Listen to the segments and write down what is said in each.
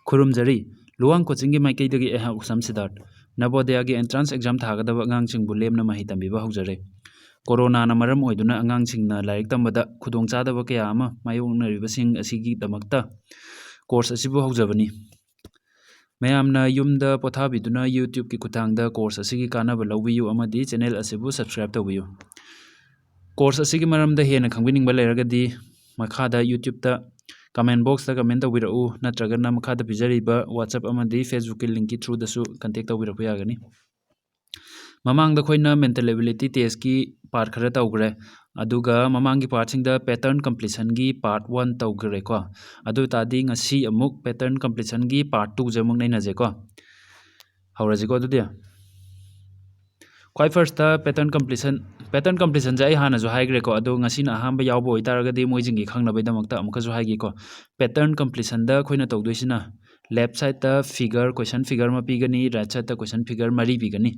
ꯈꯨꯔꯨꯝꯖꯔꯤ ꯂꯨꯋꯥꯡ ꯀꯣꯆꯤꯡꯒꯤ ꯃꯥꯏꯀꯩꯗꯒꯤ ꯑꯩꯍꯥꯛ ꯎꯁꯝ ꯁꯤꯗꯥꯔꯠ ꯅꯕꯣꯗꯌꯥꯒꯤ entrance exam ꯊꯥꯒꯗꯕ ꯑꯉꯥꯡꯁꯤꯡꯕꯨ ꯂꯦꯝꯅ ꯃꯍꯩ ꯇꯝꯕꯤꯕ ꯍꯧꯖꯔꯦ ꯀꯣꯔꯣꯅꯥꯅ ꯃꯔꯝ ꯑꯣꯏꯗꯨꯅ ꯑꯉꯥꯡꯁꯤꯡꯅ ꯂꯥꯏꯔꯤꯛ ꯇꯝꯕꯗ ꯈꯨꯗꯣꯡꯆꯥꯗꯕ ꯀꯌꯥ ꯑꯃ ꯃꯥꯌꯣꯛꯅꯔꯤꯕꯁꯤꯡ ꯑꯁꯤꯒꯤꯗꯃꯛꯇ ꯀꯣꯔꯁ ꯑꯁꯤꯕꯨ ꯍꯧꯖꯕꯅꯤ ꯃꯌꯥꯝꯅ ꯌꯨꯝꯗ ꯄꯣꯊꯥꯕꯤꯗꯨꯅ ꯌꯨꯇ꯭ꯌꯨꯕꯀꯤ ꯈꯨꯠꯊꯥꯡꯗ ꯀꯣꯔꯁ ꯑꯁꯤꯒꯤ ꯀꯥꯟꯅꯕ ꯂꯧꯕꯤꯌꯨ ꯑꯃꯗꯤ ꯆꯦꯅꯦꯜ ꯑꯁꯤꯕꯨ ꯁꯕꯁꯀ꯭ꯔꯥꯏꯕ ꯇꯧꯕꯤꯌꯨ ꯀꯣꯔꯁ ꯑꯁꯤꯒꯤ ꯃꯔꯝꯗ ꯍꯦꯟꯅ ꯈꯪꯕꯤꯅꯤꯡꯕ ꯂꯩꯔꯒꯗꯤ ꯃꯈꯥꯗ ꯌꯨꯇ꯭ꯌꯨꯕꯇ ꯀꯃꯦꯟ ꯕꯣꯛꯁꯇ ꯀꯃꯦꯟ ꯇꯧꯕꯤꯔꯛꯎ ꯅꯠꯇ꯭ꯔꯒꯅ ꯃꯈꯥꯗ ꯄꯤꯖꯔꯤꯕ ꯋꯥꯆꯞ ꯑꯃꯗꯤ ꯐꯦꯁꯕꯨꯛꯀꯤ ꯂꯤꯡꯀꯤ ꯊ꯭ꯔꯨꯗꯁꯨ ꯀꯟꯇꯦꯛ ꯇꯧꯕꯤꯔꯛꯄ ꯌꯥꯒꯅꯤ ꯃꯃꯥꯡꯗ ꯑꯩꯈꯣꯏꯅ ꯃꯦꯟꯇꯦꯜ ꯑꯦꯕꯤꯂꯤꯇꯤ ꯇꯦꯁꯀꯤ ꯄꯥꯔꯠ ꯈꯔ ꯇꯧꯈ꯭ꯔꯦ ꯑꯗꯨꯒ ꯃꯃꯥꯡꯒꯤ ꯄꯥꯔꯠꯁꯤꯡꯗ ꯄꯦꯇꯔꯟ ꯀꯝꯄ꯭ꯂꯤꯁꯟꯒꯤ ꯄꯥꯔꯠ 1 ꯇꯧꯈ꯭ꯔꯦꯀꯣ ꯑꯗꯨ ꯇꯥꯔꯗꯤ ꯉꯁꯤ ꯑꯃꯨꯛ ꯄꯦꯇꯔꯟ ꯀꯝꯄ꯭ꯂꯤꯁꯟꯒꯤ ꯄꯥꯔꯠ 2ꯁꯦ ꯑꯃꯨꯛ ꯅꯩꯅꯖꯦꯀꯣ ꯍꯧꯔꯁꯤꯀꯣ ꯑꯗꯨꯗꯤ ꯈ꯭ꯋꯥꯏ ꯐꯥꯔꯁꯇ ꯄꯦꯇꯔꯟ ꯀꯝꯄ꯭ꯂꯤꯁꯟꯁꯦ ꯑꯩ ꯍꯥꯟꯅꯁꯨ ꯍꯥꯏꯈ꯭ꯔꯦꯀꯣ ꯑꯗꯣ ꯉꯁꯤꯅ ꯑꯍꯥꯟꯕ ꯌꯥꯎꯕ ꯑꯣꯏꯇꯥꯔꯒꯗꯤ ꯃꯣꯏꯁꯤꯡꯒꯤ ꯈꯪꯅꯕꯒꯤꯗꯃꯛꯇ ꯑꯃꯨꯛꯀꯁꯨ ꯍꯥꯏꯒꯦꯀꯣ ꯄꯦꯇꯔꯟ ꯀꯝꯄ꯭ꯂꯤꯁꯟꯗ ꯑꯩꯈꯣꯏꯅ ꯇꯧꯗꯣꯏꯁꯤꯅ ꯂꯦꯐ ꯁꯥꯏꯗꯇ ꯐꯤꯒꯔ ꯀꯣꯏꯁꯟ ꯐꯤꯒꯔ ꯑꯃ ꯄꯤꯒꯅꯤ ꯔꯥꯏꯠ ꯁꯥꯏꯗꯇ ꯀꯣꯏꯁꯟ ꯐꯤꯒꯔ 3 ꯄꯤꯒꯅꯤ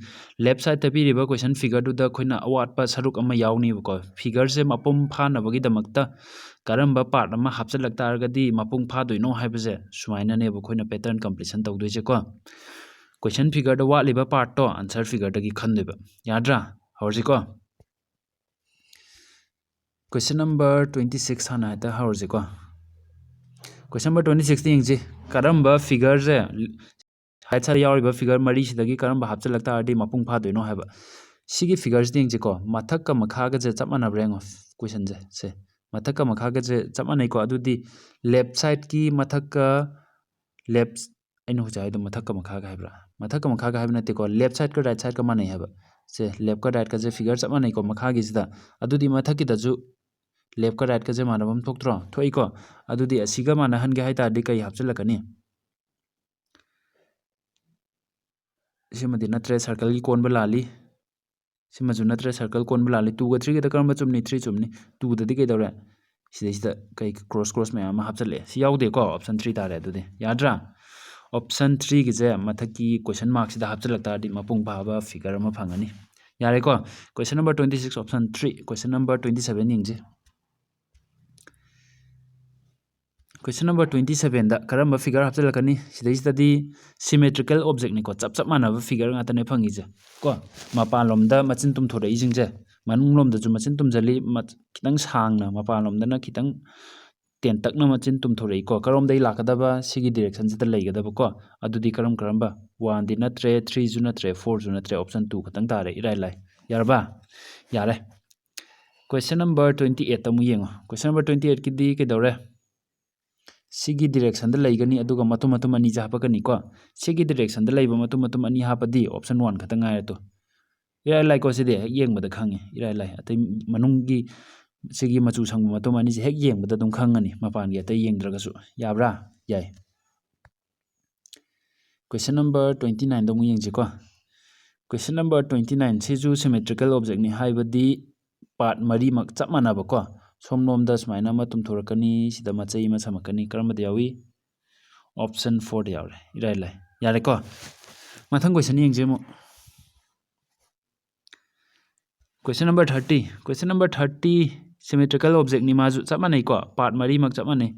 ꯂꯦꯐ ꯁꯥꯏꯗꯇ ꯄꯤꯔꯤꯕ ꯀꯣꯏꯁꯟ ꯐꯤꯒꯔꯗꯨꯗ ꯑꯩꯈꯣꯏꯅ ꯑꯋꯥꯠꯄ ꯁꯔꯨꯛ ꯑꯃ ꯌꯥꯎꯅꯤꯕꯀꯣ ꯐꯤꯒꯔꯁꯦ ꯃꯄꯨꯡ ꯐꯥꯅꯕꯒꯤꯗꯃꯛꯇ ꯀꯔꯝꯕ ꯄꯥꯔꯠ ꯑꯃ ꯍꯥꯞꯆꯤꯜꯂꯛ ꯇꯥꯔꯒꯗꯤ ꯃꯄꯨꯡ ꯐꯥꯗꯣꯏꯅೋ ꯍꯥꯏꯕꯁꯦ ꯁꯨꯃꯥꯏꯅꯅꯦꯕ ꯑꯩꯈꯣꯏꯅ ꯄꯦꯇꯔꯟ ꯀꯝꯄ꯭ꯂꯤꯁꯟ ꯇꯧꯗꯣꯏꯁꯦꯀꯣ ꯀꯣꯏꯁꯟ ꯐꯤꯒꯔꯗ ꯋꯥꯠꯂꯤꯕ ꯄꯥꯔꯠꯇꯣ ꯑꯟꯁꯔ ꯐꯤꯒꯔꯗꯒꯤ ꯈꯟꯗꯣꯏꯕ ꯌꯥꯗ꯭ꯔꯥ ꯍꯧꯔꯁꯤꯀꯣ ꯀꯣꯏꯁꯟ ꯅꯝꯕꯔ 26 ꯍꯥꯟꯅ ꯍꯦꯛꯇ ꯍꯧꯔꯁꯤꯀꯣ ꯀꯣꯏꯁꯟ ꯅꯝꯕꯔ 26ꯇ ꯌꯦꯡꯁꯤ ꯀꯔꯝꯕ ꯐꯤꯒꯔꯁꯦ ꯔꯥꯏꯠ ꯁꯥꯏꯗ ꯌꯥꯎꯔꯤꯕ ꯐꯤꯒꯔ 3ꯁꯤꯗꯒꯤ ꯀꯔꯝꯕ ꯍꯥꯞꯆꯤꯜꯂꯛ ꯇꯥꯔꯗꯤ ꯃꯄꯨꯡ ꯐꯥꯗꯣꯏꯅꯣ ꯍꯥꯏꯕ ꯁꯤꯒꯤ ꯐꯤꯒꯔꯁꯤꯗ ꯌꯦꯡꯁꯤꯀꯣ ꯃꯊꯛꯀ ꯃꯈꯥꯒꯁꯦ ꯆꯞ ꯃꯥꯟꯅꯕ꯭ꯔꯥ ꯌꯦꯡꯉꯣ ꯀꯣꯏꯁꯟꯁꯦ ꯁꯦ ꯃꯊꯛꯀ ꯃꯈꯥꯒꯁꯦ ꯆꯞ ꯃꯥꯟꯅꯩꯀꯣ ꯑꯗꯨꯗꯤ ꯂꯦꯐ ꯁꯥꯏꯗꯀꯤ ꯃꯊꯛꯀ ꯂꯦꯐ ꯑꯩꯅ ꯍꯧꯖꯤꯛ ꯍꯥꯏꯗꯣ ꯃꯊꯛꯀ ꯃꯈꯥꯒ ꯍꯥꯏꯕ꯭ꯔꯥ ꯃꯊꯛꯀ ꯃꯈꯥꯒ ꯍꯥꯏꯕ ꯅꯠꯇꯦꯀꯣ ꯂꯦꯐ ꯁꯥꯏꯗꯀ ꯔꯥꯏꯠ ꯁꯥꯏꯗꯀ ꯃꯥꯟꯅꯩ ꯍꯥꯏꯕ ꯁꯦ ꯂꯦꯐꯀ ꯔꯥꯏꯠꯀꯁꯦ ꯐꯤꯒꯔ ꯆꯞ ꯃꯥꯟꯅꯩꯀꯣ ꯃꯈꯥꯒꯤꯁꯤꯗ ꯑꯗꯨꯗꯤ ꯃꯊꯛꯀꯤꯗꯁꯨ ꯂꯦꯐꯀ ꯔꯥꯏꯠꯀꯁꯦ ꯃꯥꯟꯅꯕ ꯑꯃ ꯊꯣꯛꯇ꯭ꯔꯣ ꯊꯣꯛꯏꯀꯣ ꯑꯗꯨꯗꯤ ꯑꯁꯤꯒ ꯃꯥꯟꯅꯍꯟꯒꯦ ꯍꯥꯏ ꯇꯥꯔꯗꯤ ꯀꯩ ꯍꯥꯞꯆꯤꯜꯂꯛꯀꯅꯤ ꯁꯤꯃꯗꯤ ꯅꯠꯇ꯭ꯔꯦ ꯁꯔꯀꯜꯒꯤ ꯀꯣꯟꯕ ꯂꯥꯜꯂꯤ ꯁꯤꯃꯁꯨ ꯅꯠꯇ꯭ꯔꯦ ꯁꯔꯀꯜ ꯀꯣꯟꯕ ꯂꯥꯜꯂꯤ 2ꯒ 3ꯒꯗ ꯀꯔꯝꯕ ꯆꯨꯝꯅꯤ 3 ꯆꯨꯝꯅꯤ 2ꯗꯗꯤ ꯀꯩꯗꯧꯔꯦ ꯁꯤꯗꯩꯁꯤꯗ ꯀꯩ ꯀ꯭ꯔꯣꯁ ꯃꯌꯥꯝ ꯑꯃ ꯍꯥꯞꯆꯤꯜꯂꯛꯑꯦ ꯁꯤ ꯌꯥꯎꯗꯦꯀꯣ ꯑꯣꯞꯁꯟ 3 ꯇꯥꯔꯦ ꯑꯗꯨꯗꯤ ꯌꯥꯗ꯭ꯔꯥ ꯑꯣꯞꯁꯟ 3ꯒꯤꯁꯦ ꯃꯊꯛꯀꯤ ꯀꯣꯏꯁꯟ ꯃꯥꯔꯛꯁꯤꯗ ꯍꯥꯞꯆꯤꯜꯂꯛ ꯇꯥꯔꯗꯤ ꯃꯄꯨꯡ ꯐꯥꯕ ꯐꯤꯒꯔ ꯑꯃ ꯐꯪꯒꯅꯤ ꯌꯥꯔꯦꯀꯣ ꯀꯣꯏꯁꯟ ꯅꯝꯕꯔ 26 ꯑꯣꯞꯁꯟ 3 ꯀꯣꯏꯁꯟ ꯅꯝꯕꯔ 27 ꯌꯦꯡꯁꯤ ꯀꯣꯏꯁꯟ ꯅꯝꯕꯔ 27ꯗ ꯀꯔꯝꯕ ꯐꯤꯒꯔ ꯍꯥꯞꯆꯤꯜꯂꯛꯀꯅꯤ ꯁꯤꯗꯩꯁꯤꯗꯗꯤ ꯁꯤꯃꯦꯇ꯭ꯔꯤꯀꯦꯜ ꯑꯣꯞꯖꯦꯛꯅꯤꯀꯣ ꯆꯞ ꯃꯥꯟꯅꯕ ꯐꯤꯒꯔ ꯉꯥꯛꯇꯅꯦ ꯐꯪꯉꯤꯁꯦ ꯀꯣ ꯃꯄꯥꯟꯂꯣꯝꯗ ꯃꯆꯤꯟ ꯇꯨꯝꯊꯣꯔꯛꯏꯁꯤꯡꯁꯦ ꯃꯅꯨꯡꯂꯣꯝꯗꯁꯨ ꯃꯆꯤꯟ ꯇꯨꯝꯖꯜꯂꯤ ꯈꯤꯇꯪ ꯁꯥꯡꯅ ꯃꯄꯥꯟꯂꯣꯝꯗꯅ ꯈꯤꯇꯪ ꯇꯦꯟꯇꯛꯅ ꯃꯆꯤन ꯇꯨꯝꯊꯣꯔꯛꯏꯀꯣ ꯀꯔꯣꯝꯗꯩ ꯂꯥꯛꯀꯗꯕ ꯁꯤꯒꯤ ꯗꯤꯔꯦꯛꯁꯟꯁꯤꯗ ꯂꯩꯒꯗꯕꯀꯣ ꯑꯗꯨꯗꯤ ꯀꯔꯝꯕ 1ꯗꯤ ꯅꯠꯇ꯭ꯔꯦ 3ꯁꯨ ꯅꯠꯇ꯭ꯔꯦ 4ꯁꯨ ꯅꯠꯇ꯭ꯔꯦ ꯑꯣꯞꯁꯟ 2 ꯈꯛꯇꯪ ꯇꯥꯔꯦ ꯏꯔꯥꯏ ꯂꯥꯏ ꯌꯥꯔꯕ ꯌꯥꯔꯦ ꯀꯣꯏꯁꯟ ꯅꯝꯕꯔ 28ꯇ ꯑꯃꯨꯛ ꯌꯦꯡꯉꯣ ꯀꯣꯏꯁꯟ ꯅꯝꯕꯔ 28ꯀꯤꯗꯤ ꯀꯩꯗꯧꯔꯦ ꯁꯤꯒꯤ ꯗꯤꯔꯦꯛꯁꯟꯗ ꯂꯩꯒꯅꯤ ꯑꯗꯨꯒ ꯃꯇꯨꯝ ꯑꯅꯤꯁꯦ ꯍꯥꯞꯄꯛꯀꯅꯤꯀꯣ ꯁꯤꯒꯤ ꯗꯤꯔꯦꯛꯁꯟꯗ ꯂꯩꯕ ꯃꯇꯨꯝ ꯑꯅꯤ ꯍꯥꯞꯄꯗꯤ ꯑꯣꯞꯁꯟ 1 ꯈꯛꯇꯪ ꯉꯥꯏꯔꯦ ꯏꯔꯥꯏ ꯂꯥꯏꯀꯣ ꯁꯤꯗꯤ ꯍꯦꯛ ꯌꯦꯡꯕꯗ ꯈꯪꯉꯦ ꯏꯔꯥꯏ ꯂꯥꯏ ꯑꯇꯩ ꯃꯅꯨꯡꯒꯤ ꯁꯤꯒꯤ ꯃꯆꯨ ꯁꯪꯕ ꯃꯇꯨꯝ ꯑꯅꯤꯁꯦ ꯍꯦꯛ ꯌꯦꯡꯕꯗ ꯑꯗꯨꯝ ꯈꯪꯉꯅꯤ ꯃꯄꯥꯟꯒꯤ ꯑꯇꯩ ꯌꯦꯡꯗ꯭ꯔꯒꯁꯨ ꯌꯥꯕ꯭ꯔꯥ ꯌꯥꯏ ꯀꯣꯏꯁꯟ ꯅꯝꯕꯔ 29ꯗ ꯑꯃꯨꯛ ꯌꯦꯡꯁꯤꯀꯣ ꯀꯣꯏꯁꯟ ꯅꯝꯕꯔ 29 ꯁꯤꯁꯨ ꯁꯤꯃꯦꯇ꯭ꯔꯤꯀꯦꯜ ꯑꯣꯞꯖꯦꯛꯅꯤ ꯍꯥꯏꯕꯗꯤ ꯄꯥꯔꯠ 3ꯃꯛ ꯆꯞ ꯃꯥꯟꯅꯕꯀꯣ ꯁꯣꯝꯂꯣꯝꯗ ꯁꯨꯃꯥꯏꯅ ꯑꯃ ꯇꯨꯝꯊꯣꯔꯛꯀꯅꯤ ꯁꯤꯗ ꯃꯆꯩ ꯑꯃ ꯁꯝꯃꯛꯀꯅꯤ ꯀꯔꯝꯕꯗ ꯌꯥꯎꯏ ꯑꯣꯞꯁꯟ 4ꯗ ꯌꯥꯎꯔꯦ ꯏꯔꯥꯏ ꯂꯥꯏ ꯌꯥꯔꯦꯀꯣ ꯃꯊꯪ ꯀꯣꯏꯁꯟ ꯌꯦꯡꯁꯤ ꯑꯃꯨꯛ ꯀꯣꯏꯁꯟ ꯅꯝꯕꯔ 30 ꯀꯣꯏꯁꯟ ꯅꯝꯕर 30 ꯁꯤꯃꯦꯇ꯭रिꯀꯦꯜ ꯑꯣब्ꯖꯦꯛꯅꯤ ꯃꯥꯁꯨ ꯆꯞ ꯃꯥꯟꯅꯩꯀꯣ ꯄꯥꯔꯠ 3ꯃꯛ ꯆꯞ ꯃꯥꯟꯅꯩ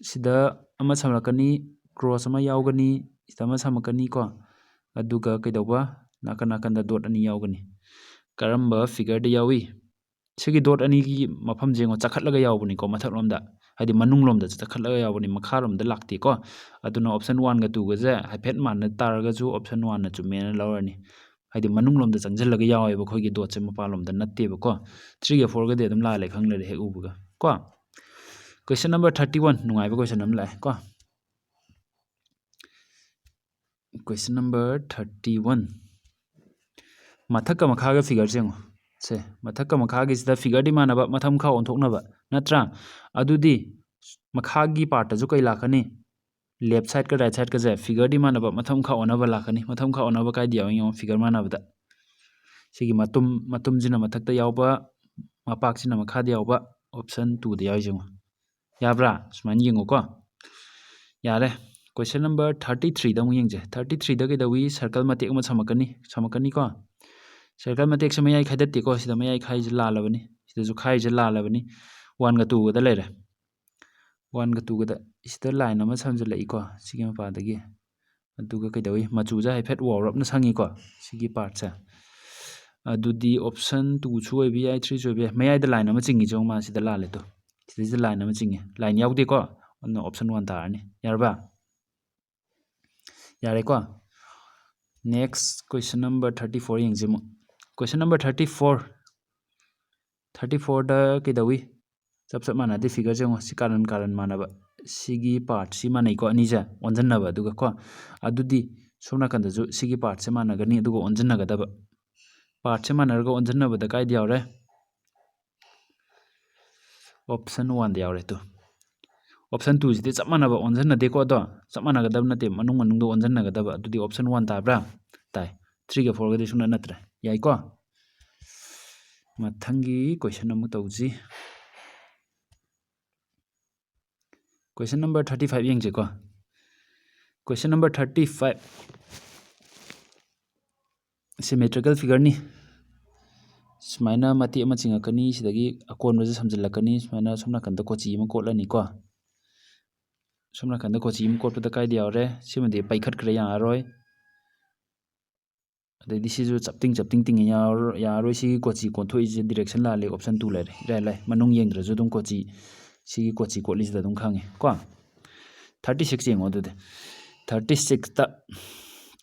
ꯁꯤꯗ ꯑꯃ ꯁꯝꯂꯛꯀꯅꯤ ꯀ꯭ꯔꯣꯁ ꯑꯃ ꯌꯥꯎꯒꯅꯤ ꯁꯤꯗ ꯑꯃ ꯁꯝꯃꯛꯀꯅꯤꯀꯣ ꯑꯗꯨꯒ ꯀꯩꯗꯧꯕ ꯅꯥꯀꯟ ꯅꯥꯀꯟꯗ ꯗꯣꯠ ꯑꯅꯤ ꯌꯥꯎꯒꯅꯤ ꯀꯔꯝꯕ ꯐꯤꯒꯔꯗ ꯌꯥꯎꯏ ꯁꯤꯒꯤ ꯗꯣꯠ ꯑꯅꯤꯒꯤ ꯃꯐꯝꯁꯦ ꯌꯦꯡꯉꯣ ꯆꯈꯠꯂꯒ ꯌꯥꯎꯕꯅꯤꯀꯣ ꯃꯊꯛꯂꯣꯝꯗ ꯍꯥꯏꯗꯤ ꯃꯅꯨꯡꯂꯣꯝꯗ ꯆꯈꯠꯂꯒ ꯌꯥꯎꯕꯅꯤ ꯃꯈꯥꯔꯣꯝꯗ ꯂꯥꯛꯇꯦꯀꯣ ꯑꯗꯨꯅ ꯑꯣꯞꯁꯟ 1ꯒ 2ꯒꯁꯦ ꯍꯥꯏꯐꯦꯠ ꯃꯥꯟꯅ ꯇꯥꯔꯒꯁꯨ ꯑꯣꯞꯁꯟ 1ꯅ ꯆꯨꯝꯃꯦꯅ ꯂꯧꯔꯅꯤ ꯍꯥꯏꯗꯤ ꯃꯅꯨꯡꯂꯣꯝꯗ ꯆꯪꯁꯤꯜꯂꯒ ꯌꯥꯎꯋꯦꯕ ꯑꯩꯈꯣꯏꯒꯤ ꯗꯣꯠꯁꯦ ꯃꯄꯥꯟꯂꯣꯝꯗ ꯅꯠꯇꯦꯕꯀꯣ 3ꯒ 4ꯒꯗꯤ ꯑꯗꯨꯝ ꯂꯥꯜꯂꯦ ꯈꯪꯂꯩꯔꯦ ꯍꯦꯛ ꯎꯕꯒ ꯀꯣ ꯀꯣꯏꯁꯟ ꯅꯝꯕꯔ 31 ꯅꯨꯡꯉꯥꯏꯕ ꯀꯣꯏꯁꯟ ꯑꯃ ꯂꯥꯛꯑꯦ ꯀꯣ ꯀꯣꯏꯁꯟ ꯅꯝꯕꯔ 31 ꯃꯊꯛꯀ ꯃꯈꯥꯒ ꯐꯤꯒꯔꯁꯦ ꯌꯦꯡꯉꯣ ꯁꯦ ꯃꯊꯛꯀ ꯃꯈꯥꯒꯤꯁꯤꯗ ꯐꯤꯒꯔꯗꯤ ꯃꯥꯟꯅꯕ ꯃꯊꯛ ꯃꯈꯥ ꯑꯣꯟꯊꯣꯛꯅꯕ ꯅꯠꯇ꯭ꯔꯥ ꯑꯗꯨꯗꯤ ꯃꯈꯥꯒꯤ ꯄꯥꯔꯠꯇꯁꯨ ꯀꯩ ꯂꯥꯛꯀꯅꯤ ꯂꯦꯐ ꯁꯥꯏꯗꯀ ꯔꯥꯏꯠ ꯁꯥꯏꯗꯀꯁꯦ ꯐꯤꯒꯔꯗꯤ ꯃꯥꯟꯅꯕ ꯃꯊꯛ ꯃꯈꯥ ꯑꯣꯟꯅꯕ ꯂꯥꯛꯀꯅꯤ ꯃꯊꯛ ꯃꯈꯥ ꯑꯣꯟꯅꯕ ꯀꯥꯏꯗ ꯌꯥꯎꯏ ꯌꯦꯡꯉꯣ ꯐꯤꯒꯔ ꯃꯥꯟꯅꯕꯗ ꯁꯤꯒꯤ ꯃꯇꯨꯝꯁꯤꯅ ꯃꯊꯛꯇ ꯌꯥꯎꯕ ꯃꯄꯥꯛꯁꯤꯅ ꯃꯈꯥꯗ ꯌꯥꯎꯕ ꯑꯣꯞꯁꯟ 2ꯗ ꯌꯥꯎꯏ ꯌꯦꯡꯉꯣ ꯌꯥꯕ꯭ꯔꯥ ꯁꯨꯃꯥꯏꯅ ꯌꯦꯡꯉꯣꯀꯣ ꯌꯥꯔꯦ ꯀꯣꯏꯁꯟ ꯅꯝꯕꯔ 33ꯗ ꯑꯃꯨꯛ ꯌꯦꯡꯁꯦ 33ꯗ ꯀꯩꯗꯧꯏ ꯁꯔꯀꯜ ꯃꯇꯦꯛ ꯑꯃ ꯁꯝꯃꯛꯀꯅꯤꯀꯣ ꯁꯔꯀꯜ ꯃꯇꯦꯛꯁꯦ ꯃꯌꯥꯏ ꯈꯥꯏꯗꯠꯇꯦꯀꯣ ꯁꯤꯗ ꯃꯌꯥꯏ ꯈꯥꯏꯁꯦ ꯂꯥꯜꯂꯕꯅꯤ ꯁꯤꯗꯁꯨ ꯈꯥꯏꯁꯦ ꯂꯥꯜꯂꯕꯅꯤ 1ꯒ 2ꯒꯗ ꯂꯩꯔꯦ 1ꯒ 2ꯒꯗ ꯁꯤꯗ ꯂꯥꯏꯟ ꯑꯃ ꯁꯝꯖꯤꯜꯂꯛꯏꯀꯣ ꯁꯤꯒꯤ ꯃꯄꯥꯗꯒꯤ ꯑꯗꯨꯒ ꯀꯩꯗꯧꯏ ꯃꯆꯨꯁꯦ ꯍꯥꯏꯐꯦꯠ ꯋꯥꯎꯔꯞꯅ ꯁꯪꯉꯤꯀꯣ ꯁꯤꯒꯤ ꯄꯥꯔꯠꯁꯦ ꯑꯗꯨꯗꯤ ꯑꯣꯞꯁꯟ 2ꯁꯨ ꯑꯣꯏꯕ ꯌꯥꯏ 3ꯁꯨ ꯑꯣꯏꯕ ꯌꯥꯏ ꯃꯌꯥꯏꯗ ꯂꯥꯏꯟ ꯑꯃ ꯆꯤꯡꯉꯤꯁꯦ ꯃꯥ ꯁꯤꯗ ꯂꯥꯜꯂꯦꯗꯣ ꯁꯤꯗꯩꯁꯤꯗ ꯂꯥꯏꯟ ꯑꯃ ꯆꯤꯡꯉꯤ ꯂꯥꯏꯟ ꯌꯥꯎꯗꯦꯀꯣ ꯑꯗꯨꯅ ꯑꯣꯞꯁꯟ 1 ꯇꯥꯔꯅꯤ ꯌꯥꯔꯕ ꯌꯥꯔꯦꯀꯣ ꯅꯦꯛꯁ ꯀ꯭ꯋꯦꯁꯟ ꯅꯝꯕꯔ 34 ꯌꯦꯡꯁꯤ ꯑꯃꯨꯛ ꯀ꯭ꯋꯦꯁꯟ ꯅꯝꯕꯔ 34ꯗ ꯀꯩꯗꯧꯏ ꯆꯞ ꯃꯥꯟꯅꯗꯦ ꯐꯤꯒꯔꯁꯦ ꯌꯦꯡꯉꯣ ꯁꯤ ꯀꯥꯔꯟ ꯃꯥꯟꯅꯕ ꯁꯤꯒꯤ ꯄꯥꯔꯠꯁꯤ ꯃꯥꯟꯅꯩꯀꯣ ꯑꯅꯤꯁꯦ ꯑꯣꯟꯁꯤꯟꯅꯕ ꯑꯗꯨꯒ ꯀꯣ ꯑꯗꯨꯗꯤ ꯁꯣꯝ ꯅꯥꯀꯟꯗꯁꯨ ꯁꯤꯒꯤ ꯄꯥꯔꯠꯁꯦ ꯃꯥꯟꯅꯒꯅꯤ ꯑꯗꯨꯒ ꯑꯣꯟꯁꯤꯟꯅꯒꯗꯕ ꯄꯥꯔꯠꯁꯦ ꯃꯥꯟꯅꯔꯒ ꯑꯣꯟꯁꯤꯟꯅꯕꯗ ꯀꯥꯏꯗ ꯌꯥꯎꯔꯦ ꯑꯣꯞꯁꯟ 1ꯗ ꯌꯥꯎꯔꯦ ꯇꯨ ꯑꯣꯞꯁꯟ 2ꯁꯤꯗꯤ ꯆꯞ ꯃꯥꯟꯅꯕ ꯑꯣꯟꯁꯤꯟꯅꯗꯦꯀꯣ ꯑꯗꯣ ꯆꯞ ꯃꯥꯟꯅꯒꯗꯕ ꯅꯠꯇꯦ ꯃꯅꯨꯡꯗ ꯑꯣꯟꯁꯤꯟꯅꯒꯗꯕ ꯑꯗꯨꯗꯤ ꯑꯣꯞꯁꯟ 1 ꯇꯥꯕ꯭ꯔꯥ ꯇꯥꯏ 3ꯒ 4ꯒꯗꯤ ꯁꯨꯡꯅꯠ ꯅꯠꯇ꯭ꯔꯦ ꯌꯥꯏꯀꯣ ꯃꯊꯪꯒꯤ ꯀ꯭ꯋꯦꯁꯟ ꯑꯃꯨꯛ ꯇꯧꯁꯤ ꯀ꯭ꯋꯦꯁꯟ ꯅꯝꯕꯔ 35 ꯌꯦꯡꯁꯤꯀꯣ ꯀ꯭ꯋꯦꯁꯟ ꯅꯝꯕꯔ 35 ꯁꯤꯃꯦꯇ꯭ꯔꯤꯀꯦꯜ ꯐꯤꯒꯔꯅꯤ ꯁꯨꯃꯥꯏꯅ ꯃꯇꯦꯛ ꯑꯃ ꯆꯤꯡꯉꯛꯀꯅꯤ ꯁꯤꯗꯒꯤ ꯑꯀꯣꯟꯕꯁꯦ ꯁꯝꯖꯤꯜꯂꯛꯀꯅꯤ ꯁꯨꯃꯥꯏꯅ ꯁꯣꯝ ꯅꯥꯀꯟꯗ ꯀꯣꯆꯤ ꯑꯃ ꯀꯣꯠꯂꯅꯤꯀꯣ ꯁꯣꯝ ꯅꯥꯀꯟꯗ ꯀꯣꯆꯤ ꯑꯃ ꯀꯣꯠꯄꯗ ꯀꯥꯏꯗ ꯌꯥꯎꯔꯦ ꯁꯤꯃꯗꯤ ꯄꯩꯈꯠꯈ꯭ꯔꯦ ꯌꯥꯔꯔꯣꯏ ꯑꯗꯩꯗꯤ ꯁꯤꯁꯨ ꯆꯞꯇꯤꯡ ꯇꯤꯡꯉꯤ ꯌꯥꯔꯔꯣꯏ ꯁꯤꯒꯤ ꯀꯣꯆꯤ ꯀꯣꯟꯊꯣꯛꯏꯁꯦ ꯗꯤꯔꯦꯛꯁꯟ ꯂꯥꯜꯂꯦ ꯑꯣꯞꯁꯟ 2 ꯂꯩꯔꯦ ꯏꯔꯥꯏ ꯃꯅꯨꯡ ꯌꯦꯡꯗ꯭ꯔꯁꯨ ꯑꯗꯨꯝ ꯁꯤꯒꯤ ꯀꯣꯆꯤ ꯀꯣꯠꯂꯤꯁꯤꯗ ꯑꯗꯨꯝ ꯈꯪꯉꯦ ꯀꯣ 36 ꯌꯦꯡꯉꯣ ꯑꯗꯨꯗꯤ 36ꯇ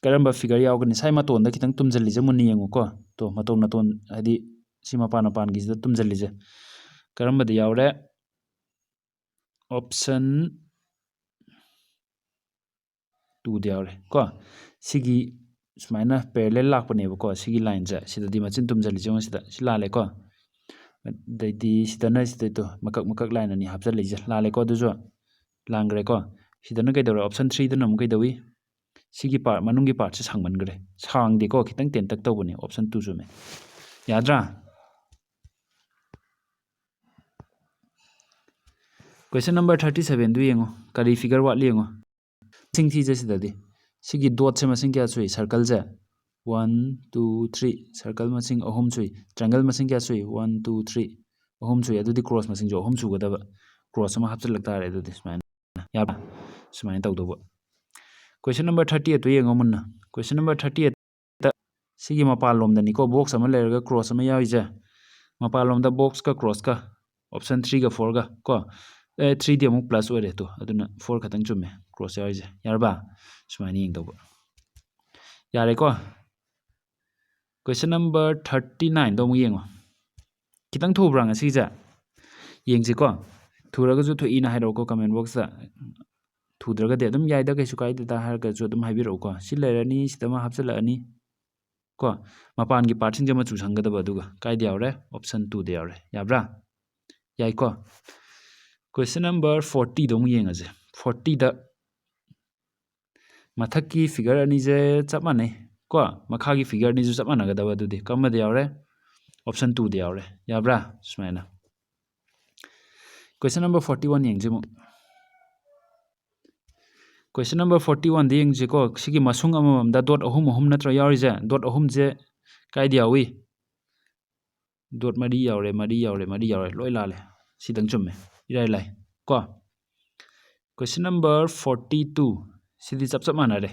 ꯀꯔꯝꯕ ꯐꯤꯒꯔ ꯌꯥꯎꯒꯅꯤ ꯁꯥꯏ ꯃꯇꯣꯟꯗ ꯈꯤꯇꯪ ꯇꯨꯝꯖꯜꯂꯤꯁꯦ ꯃꯨꯟꯅ ꯌꯦꯡꯉꯨꯀꯣ ꯇꯣ ꯃꯇꯣꯟ ꯍꯥꯏꯗꯤ ꯁꯤ ꯃꯄꯥꯟꯒꯤꯁꯤꯗ ꯇꯨꯝꯖꯜꯂꯤꯁꯦ ꯀꯔꯝꯕꯗ ꯌꯥꯎꯔꯦ ꯑꯣꯞꯁꯟ 2ꯗ ꯌꯥꯎꯔꯦ ꯀꯣ ꯁꯤꯒꯤ ꯁꯨꯃꯥꯏꯅ ꯄꯦꯔꯦꯂꯦꯜ ꯂꯥꯛꯄꯅꯦꯕꯀꯣ ꯁꯤꯒꯤ ꯂꯥꯏꯟꯁꯦ ꯁꯤꯗꯗꯤ ꯃꯆꯤꯟ ꯇꯨꯝꯖꯜꯂꯤꯁꯦ ꯌꯦꯡꯉꯣ ꯁꯤ ꯂꯥꯜꯂꯦꯀꯣ ꯑꯗꯩꯗꯤ ꯁꯤꯗꯩꯗꯣ ꯃꯀꯛ ꯂꯥꯏꯟ ꯑꯅꯤ ꯍꯥꯞꯆꯜꯂꯤꯁꯦ ꯂꯥꯜꯂꯦꯀꯣ ꯑꯗꯨꯁꯨ ꯂꯥꯟꯈ꯭ꯔꯦꯀꯣ ꯁꯤꯗꯅ ꯀꯩꯗꯧꯔꯦ ꯑꯣꯞꯁꯟ 3ꯗꯅ ꯑꯃꯨꯛ ꯀꯩꯗꯧꯏ ꯁꯤꯒꯤ ꯃꯅꯨꯡꯒꯤ ꯄꯥꯔꯠꯁꯦ ꯁꯥꯡꯃꯟꯈ꯭ꯔꯦ ꯁꯥꯡꯗꯦꯀꯣ ꯈꯤꯇꯪ ꯇꯦꯟꯇꯛ ꯇꯧꯕꯅꯦ ꯑꯣꯞꯁꯟ 2 ꯆꯨꯝꯃꯦ ꯌꯥꯗ꯭ꯔꯥ ꯀ꯭ꯋꯦꯁꯟ ꯅꯝꯕꯔ 37ꯗꯨ ꯌꯦꯡꯉꯣ ꯀꯔꯤ ꯐꯤꯒꯔ ꯋꯥꯠꯂꯤ ꯌꯦꯡꯉꯣ ꯃꯁꯤꯡ ꯊꯤꯖꯦ ꯁꯤꯗꯗꯤ ꯁꯤꯒꯤ ꯗꯣꯠꯁꯦ ꯃꯁꯤꯡ ꯀꯌꯥ ꯁꯨꯏ ꯁꯔꯀꯜꯁꯦ 1 2 3 ꯁꯔꯀꯜ ꯃꯁꯤꯡ 3 ꯁꯨꯏ ꯇ꯭ꯔꯥꯏꯡꯒꯜ ꯃꯁꯤꯡ ꯀꯌꯥ ꯁꯨꯏ 1 2 3 3 ꯁꯨꯏ ꯑꯗꯨꯗꯤ ꯀ꯭ꯔꯣꯁ ꯃꯁꯤꯡꯁꯨ 3 ꯁꯨꯒꯗꯕ ꯀ꯭ꯔꯣꯁ ꯑꯃ ꯍꯥꯞꯆꯤꯜꯂꯛ ꯇꯥꯔꯦ ꯑꯗꯨꯗꯤ ꯁꯨꯃꯥꯏꯅ ꯌꯥꯕ꯭ꯔꯥ ꯁꯨꯃꯥꯏꯅ ꯇꯧꯗꯧꯕ ꯀ꯭ꯋꯦꯁꯟ ꯅꯝꯕꯔ 38ꯇꯨ ꯌꯦꯡꯉꯣ ꯃꯨꯟꯅ ꯀ꯭ꯋꯦꯁꯟ ꯅꯝꯕꯔ 38ꯇ ꯁꯤꯒꯤ ꯃꯄꯥꯟꯂꯣꯝꯗꯅꯤꯀꯣ ꯕꯣꯛꯁ ꯑꯃ ꯂꯩꯔꯒ ꯀ꯭ꯔꯣꯁ ꯑꯃ ꯌꯥꯎꯔꯤꯁꯦ ꯃꯄꯥꯟꯂꯣꯝꯗ ꯕꯣꯛꯁꯀ ꯀ꯭ꯔꯣꯁꯀ ꯑꯣꯞꯁꯟ 3ꯒ 4ꯒ ꯀꯣ 3ꯗꯤ ꯑꯃꯨꯛ プラスꯑꯣꯏꯔꯦ ꯇꯣ ꯑꯗꯨꯅ 4 ꯈꯛꯇꯪ ꯆꯨꯝꯃꯦ ꯀ꯭ꯔꯣꯁ ꯌꯥꯎꯔꯤꯁꯦ ꯌꯥꯔꯕ ꯁꯨꯃꯥꯏꯅ ꯌꯦꯡꯗꯧꯕ ꯌꯥꯔꯦꯀꯣ ꯀ꯭ꯋꯦꯁꯟ ꯅꯝꯕꯔ 39ꯗꯣ ꯑꯃꯨꯛ ꯌꯦꯡꯉꯣ ꯈꯤꯇꯪ ꯊꯨꯕ꯭ꯔꯥ ꯉꯁꯤꯁꯦ ꯌꯦꯡꯁꯤꯀꯣ ꯊꯨꯔꯒꯁꯨ ꯊꯨꯏꯅ ꯍꯥꯏꯔꯛꯎꯀꯣ ꯀꯃꯦꯟ ꯕꯣꯛꯁꯇ ꯊꯨꯗ꯭ꯔꯒꯗꯤ ꯑꯗꯨꯝ ꯌꯥꯏꯗ ꯀꯩꯁꯨ ꯀꯥꯏꯗꯦꯗ ꯍꯥꯏꯔꯒꯁꯨ ꯑꯗꯨꯝ ꯍꯥꯏꯕꯤꯔꯛꯎꯀꯣ ꯁꯤ ꯂꯩꯔꯅꯤ ꯁꯤꯗ ꯑꯃ ꯍꯥꯞꯆꯤꯜꯂꯛꯑꯅꯤ ꯀꯣ ꯃꯄꯥꯟꯒꯤ ꯄꯥꯔꯠꯁꯤꯡꯁꯦ ꯃꯆꯨ ꯁꯪꯒꯗꯕ ꯑꯗꯨꯒ ꯀꯥꯏꯗ ꯌꯥꯎꯔꯦ ꯑꯣꯞꯁꯟ 2ꯗ ꯌꯥꯎꯔꯦ ꯌꯥꯕ꯭ꯔꯥ ꯌꯥꯏꯀꯣ ꯀ꯭ꯋꯦꯁꯟ ꯅꯝꯕꯔ 40ꯗꯣ ꯑꯃꯨꯛ ꯌꯦꯡꯉꯁꯦ 40ꯗ ꯃꯊꯛꯀꯤ ꯐꯤꯒꯔ ꯑꯅꯤꯁꯦ ꯆꯞ ꯃꯥꯟꯅꯩ ꯀꯣ ꯃꯈꯥꯒꯤ ꯐꯤꯒꯔ ꯑꯅꯤꯁꯨ ꯆꯞ ꯃꯥꯟꯅꯒꯗꯕ ꯑꯗꯨꯗꯤ ꯀꯔꯝꯕꯗ ꯌꯥꯎꯔꯦ ꯑꯣꯞꯁꯟ 2ꯗ ꯌꯥꯎꯔꯦ ꯌꯥꯕ꯭ꯔꯥ ꯁꯨꯃꯥꯏꯅ ꯀ꯭ꯋꯦꯁꯟ ꯅꯝꯕꯔ 41 ꯌꯦꯡꯁꯤ ꯑꯃꯨꯛ ꯀ꯭ꯋꯦꯁꯟ ꯅꯝꯕर 41ꯗ ꯌꯦꯡꯁꯤꯀꯣ ꯁꯤꯒꯤ ꯃꯁꯨꯡ ꯑꯃꯃꯝꯗ ꯗꯣꯠ ꯑꯍꯨꯝ ꯅꯠꯇ꯭ꯔ ꯌꯥꯎꯔꯤꯁꯦ ꯗꯣꯠ ꯑꯍꯨꯝꯁꯦ ꯀꯥꯏꯗ ꯌꯥꯎꯏ ꯗꯣꯠ ꯃꯔꯤ ꯌꯥꯎꯔꯦ ꯂꯣꯏ ꯂꯥꯜꯂꯦ ꯁꯤꯗꯪ ꯆꯨꯝꯃꯦ ꯏꯔꯥꯏ ꯂꯥꯏ ꯀꯣ ꯀ꯭ꯋꯦꯁꯟ ꯅꯝꯕर 42 ꯁꯤꯗꯤ ꯆꯞ ꯃꯥꯟꯅꯔꯦ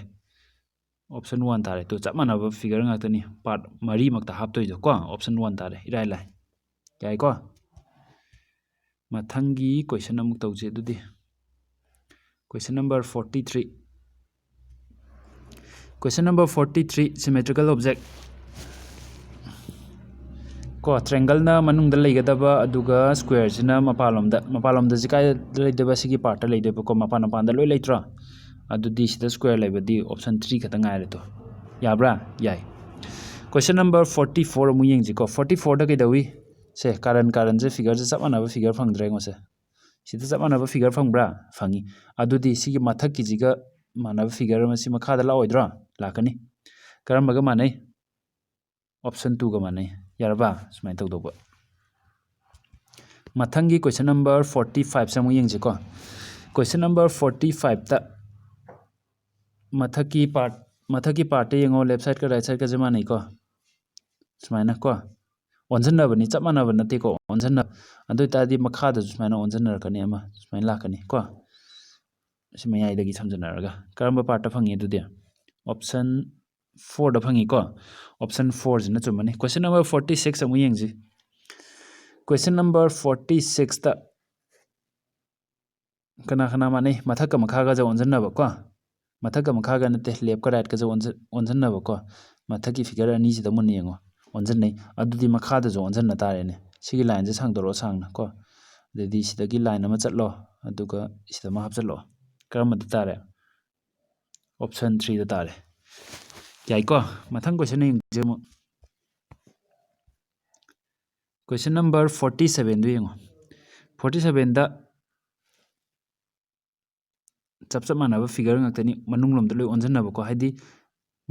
ꯑꯣꯞꯁꯟ 1 ꯇꯥꯔꯦ ꯇꯣ ꯆꯞ ꯃꯥꯟꯅꯕ ꯐꯤꯒꯔ ꯉꯥꯛꯇꯅꯤ ꯄꯥꯔꯠ ꯃꯔꯤꯃꯛꯇ ꯍꯥꯞꯇꯣꯏꯗꯣ ꯀꯣ ꯑꯣꯞꯁꯟ 1 ꯇꯥꯔꯦ ꯏꯔꯥꯏ ꯂꯥꯏ ꯌꯥꯏꯀꯣ ꯃꯊꯪꯒꯤ ꯀ꯭ꯋꯦꯁꯟ ꯑꯃꯨꯛ ꯇꯧꯁꯤ ꯑꯗꯨꯗꯤ ꯀ꯭ꯋꯦꯁꯟ ꯅꯝꯕर 43 ꯀ꯭ꯋꯦꯁꯟ ꯅꯝꯕर 43 ꯁꯤꯃꯦꯇ꯭ꯔꯤꯀꯦꯜ ꯑꯣब्ꯖꯦꯛ ꯀꯣ ꯇ꯭ꯔꯦꯡꯒꯜꯅ ꯃꯅꯨꯡꯗ ꯂꯩꯒꯗꯕ ꯑꯗꯨꯒ ꯁ꯭ꯀ꯭ꯋꯦꯔꯁꯤꯅ ꯃꯄꯥꯟꯂꯣꯝꯗꯁꯤ ꯀꯥꯏꯗ ꯂꯩꯗꯣꯏꯕ ꯁꯤꯒꯤ ꯄꯥꯔꯠꯇ ꯂꯩꯗꯣꯏꯕꯀꯣ ꯃꯄꯥꯟꯗ ꯂꯣꯏ ꯂꯩꯇ꯭ꯔꯣ ꯑꯗꯨꯗꯤ ꯁꯤꯗ ꯁ꯭ꯀ꯭ꯋꯦꯔ ꯂꯩꯕꯗꯤ ꯑꯣꯞꯁꯟ 3 ꯈꯛꯇꯪ ꯉꯥꯏꯔꯦ ꯇꯣ ꯌꯥꯕ꯭ꯔꯥ ꯌꯥꯏ ꯀ꯭ꯋꯦꯁꯟ ꯅꯝꯕर 44 ꯑꯃꯨꯛ ꯌꯦꯡꯁꯤꯀꯣ 44ꯗ ꯀꯩꯗꯧꯏ ꯁꯦ ꯀꯥꯔꯟꯁꯦ ꯐꯤꯒꯔꯁꯦ ꯆꯞ ꯃꯥꯟꯅꯕ ꯐꯤꯒꯔ ꯐꯪꯗ꯭ꯔꯦ ꯉꯣꯁꯦ ꯁꯤꯗ ꯆꯞ ꯃꯥꯟꯅꯕ ꯐꯤꯒꯔ ꯐꯪꯕ꯭ꯔꯥ ꯐꯪꯉꯤ ꯑꯗꯨꯗꯤ ꯁꯤꯒꯤ ꯃꯊꯛꯀꯤꯁꯤꯒ ꯃꯥꯟꯅꯕ ꯐꯤꯒꯔ ꯑꯃ ꯁꯤ ꯃꯈꯥꯗ ꯂꯥꯛꯑꯣꯏꯗ꯭ꯔꯣ ꯂꯥꯛꯀꯅꯤ ꯀꯔꯝꯕꯒ ꯃꯥꯟꯅꯩ ꯑꯣꯞꯁꯟ 2ꯒ ꯃꯥꯟꯅꯩ ꯌꯥꯔꯕ ꯁꯨꯃꯥꯏꯅ ꯇꯧꯗꯧꯕ ꯃꯊꯪꯒꯤ ꯀ꯭ꯋꯦꯁꯟ ꯅꯝꯕर 45ꯁꯦ ꯑꯃꯨꯛ ꯌꯦꯡꯁꯤꯀꯣ ꯀ꯭ꯋꯦꯁꯟ ꯅꯝꯕर 45ꯇ ꯃꯊꯛꯀꯤ ꯄꯥꯔꯠꯇ ꯌꯦꯡꯉꯣ ꯂꯦꯐ ꯁꯥꯏꯗꯀ ꯔꯥꯏꯠ ꯁꯥꯏꯗꯀꯁꯦ ꯃꯥꯟꯅꯩꯀꯣ ꯁꯨꯃꯥꯏꯅ ꯀꯣ ꯑꯣꯟꯁꯤꯟꯅꯕꯅꯤ ꯆꯞ ꯃꯥꯟꯅꯕ ꯅꯠꯇꯦꯀꯣ ꯑꯗꯨ ꯑꯣꯏꯇꯥꯔꯗꯤ ꯃꯈꯥꯗꯁꯨ ꯁꯨꯃꯥꯏꯅ ꯑꯣꯟꯁꯤꯟꯅꯔꯛꯀꯅꯤ ꯑꯃ ꯁꯨꯃꯥꯏꯅ ꯂꯥꯛꯀꯅꯤ ꯀꯣ ꯁꯤ ꯃꯌꯥꯏꯗꯒꯤ ꯁꯝꯖꯟꯅꯔꯒ ꯀꯔꯝꯕ ꯄꯥꯔꯠꯇ ꯐꯪꯉꯤ ꯑꯗꯨꯗꯤ ꯑꯣꯞꯁꯟ 4ꯗ ꯐꯪꯉꯤꯀꯣ ꯑꯣꯞꯁꯟ 4ꯁꯤꯅ ꯆꯨꯝꯃꯅꯤ ꯀ꯭ꯋꯦꯁꯟ ꯅꯝꯕꯔ 46 ꯑꯃꯨꯛ ꯌꯦꯡꯁꯤ ꯀ꯭ꯋꯦꯁꯟ ꯅꯝꯕꯔ 46ꯇ ꯀꯅꯥ ꯃꯥꯟꯅꯩ ꯃꯊꯛꯀ ꯃꯈꯥꯒꯁꯦ ꯑꯣꯟꯁꯤꯟꯅꯕ ꯀꯣ ꯃꯊꯛꯀ ꯃꯈꯥꯒ ꯅꯠꯇꯦ ꯂꯦꯐꯀ ꯔꯥꯏꯠꯀꯁꯦ ꯑꯣꯟꯁꯤꯟꯅꯕ ꯀꯣ ꯃꯊꯛꯀꯤ ꯐꯤꯒꯔ ꯑꯅꯤꯁꯤꯗ ꯃꯨꯟꯅ ꯌꯦꯡꯉꯣ ꯑꯣꯟꯁꯤꯟꯅꯩ ꯑꯗꯨꯗꯤ ꯃꯈꯥꯗꯁꯨ ꯑꯣꯟꯁꯤꯟꯅ ꯇꯥꯔꯦꯅꯦ ꯁꯤꯒꯤ ꯂꯥꯏꯟꯁꯦ ꯁꯥꯡꯗꯣꯔꯛꯑꯣ ꯁꯥꯡꯅ ꯀꯣ ꯑꯗꯩꯗꯤ ꯁꯤꯗꯒꯤ ꯂꯥꯏꯟ ꯑꯃ ꯆꯠꯂꯣ ꯑꯗꯨꯒ ꯁꯤꯗ ꯑꯃ ꯍꯥꯞꯆꯤꯜꯂꯛꯑꯣ ꯀꯔꯝꯕꯗ ꯇꯥꯔꯦ ꯑꯣꯞꯁꯟ 3ꯗ ꯇꯥꯔꯦ ꯌꯥꯏꯀꯣ ꯃꯊꯪ ꯀ꯭ꯋꯦꯁꯟ ꯌꯦꯡꯁꯦ ꯑꯃꯨꯛ ꯀ꯭ꯋꯦꯁꯟ ꯅꯝꯕꯔ 47ꯗꯨ ꯌꯦꯡꯉꯣ 47ꯗ ꯆꯞ ꯃꯥꯟꯅꯕ ꯐꯤꯒꯔ ꯉꯥꯛꯇꯅꯤ ꯃꯅꯨꯡꯂꯣꯝꯗ ꯂꯣꯏ ꯑꯣꯟꯁꯤꯟꯅꯕꯀꯣ ꯍꯥꯏꯗꯤ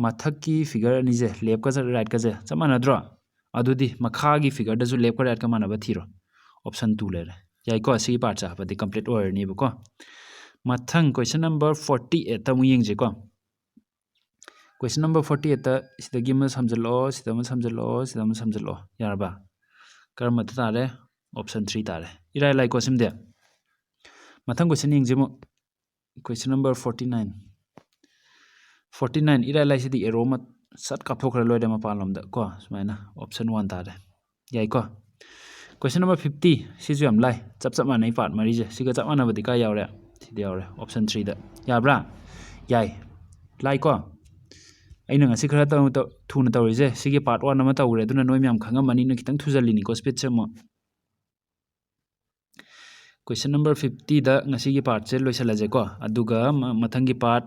ꯃꯊꯛꯀꯤ ꯐꯤꯒꯔ ꯑꯅꯤꯁꯦ ꯂꯦꯐꯀ ꯔꯥꯏꯠꯀꯁꯦ ꯆꯞ ꯃꯥꯟꯅꯗ꯭ꯔꯣ ꯑꯗꯨꯗꯤ ꯃꯈꯥꯒꯤ ꯐꯤꯒꯔꯗꯁꯨ ꯂꯦꯐꯀ ꯔꯥꯏꯠꯀ ꯃꯥꯟꯅꯕ ꯊꯤꯔꯣ ꯑꯣꯞꯁꯟ 2 ꯂꯩꯔꯦ ꯌꯥꯏꯀꯣ ꯁꯤꯒꯤ ꯄꯥꯔꯠꯁꯦ ꯍꯥꯞꯄꯗꯤ ꯀꯝꯄ꯭ꯂꯤꯠ ꯑꯣꯏꯔꯅꯤꯕꯀꯣ ꯃꯊꯪ ꯀ꯭ꯋꯦꯁꯟ ꯅꯝꯕꯔ 48ꯇ ꯑꯃꯨꯛ ꯌꯦꯡꯁꯤꯀꯣ ꯀ꯭ꯋꯦꯁꯟ ꯅꯝꯕꯔ 48ꯇ ꯁꯤꯗꯒꯤ ꯑꯃ ꯁꯝꯖꯤꯜꯂꯛꯑꯣ ꯁꯤꯗ ꯑꯃ ꯁꯝꯖꯤꯜꯂꯛꯑꯣ ꯁꯤꯗ ꯑꯃ ꯁꯝꯖꯤꯜꯂꯛꯑꯣ ꯌꯥꯔꯕ ꯀꯔꯝꯕꯗ ꯇꯥꯔꯦ ꯑꯣꯞꯁꯟ 3 ꯇꯥꯔꯦ ꯏꯔꯥꯏ ꯂꯥꯏꯀꯣ ꯁꯤꯝꯗꯤ ꯃꯊꯪ ꯀ꯭ꯋꯦꯁꯟ ꯌꯦꯡꯁꯤ ꯑꯃꯨꯛ ꯀ꯭ꯋꯦꯁꯟ ꯅꯝꯕꯔ 49 ꯏꯔꯥꯏ ꯂꯥꯏꯁꯤꯗꯤ ꯑꯦꯔꯣ ꯑꯃ ꯁꯠ ꯀꯥꯞꯊꯣꯛꯈ꯭ꯔ ꯂꯣꯏꯔꯦ ꯃꯄꯥꯟꯂꯣꯝꯗ ꯀꯣ ꯁꯨꯃꯥꯏꯅ ꯑꯣꯞꯁꯟ 1 ꯇꯥꯔꯦ ꯌꯥꯏꯀꯣ ꯀ꯭ꯋꯦꯁꯟ ꯅꯝꯕर 50 ꯁꯤꯁꯨ ꯌꯥꯝ ꯂꯥꯏ ꯆꯞ ꯃꯥꯟꯅꯩ ꯄꯥꯔꯠ ꯃꯔꯤꯁꯦ ꯁꯤꯒ ꯆꯞ ꯃꯥꯟꯅꯕꯗꯤ ꯀꯥꯏ ꯌꯥꯎꯔꯦ ꯁꯤꯗ ꯌꯥꯎꯔꯦ ꯑꯣꯞꯁꯟ 3ꯗ ꯌꯥꯕ꯭ꯔꯥ ꯌꯥꯏ ꯂꯥꯏꯀꯣ ꯑꯩꯅ ꯉꯁꯤ ꯈꯔ ꯊꯨꯅ ꯇꯧꯔꯤꯁꯦ ꯁꯤꯒꯤ ꯄꯥꯔꯠ 1 ꯑꯃ ꯇꯧꯈ꯭ꯔꯦ ꯑꯗꯨꯅ ꯅꯣꯏ ꯃꯌꯥꯝ ꯈꯪꯉꯝꯃꯅꯤꯅ ꯈꯤꯇꯪ ꯊꯨꯖꯜꯂꯤꯅꯤꯀꯣ ꯁ꯭ꯄꯤꯠꯁꯦ ꯑꯃꯨꯛ ꯀ꯭ꯋꯦꯁꯟ ꯅꯝꯕꯔ 50ꯗ ꯉꯁꯤꯒꯤ ꯄꯥꯔꯠꯁꯦ ꯂꯣꯏꯁꯤꯜꯂꯁꯦꯀꯣ ꯑꯗꯨꯒ ꯃꯊꯪꯒꯤ ꯄꯥꯔꯠ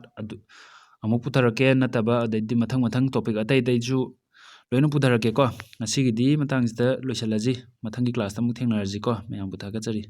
ꯑꯃꯨꯛ ꯄꯨꯊꯔꯛꯀꯦ ꯅꯠꯇꯕ ꯑꯗꯩꯗꯤ ꯃꯊꯪ ꯇꯣꯄꯤꯛ ꯑꯇꯩꯁꯨ ꯂꯣꯏꯅ ꯄꯨꯊꯔꯛꯀꯦꯀꯣ ꯉꯁꯤꯒꯤꯗꯤ ꯃꯇꯥꯡꯁꯤꯗ ꯂꯣꯏꯁꯤꯜꯂꯁꯤ ꯃꯊꯪꯒꯤ ꯀ꯭ꯂꯥꯁꯇ ꯑꯃꯨꯛ ꯊꯦꯡꯅꯔꯁꯤꯀꯣ ꯃꯌꯥꯝꯕꯨ ꯊꯥꯒꯠꯆꯔꯤ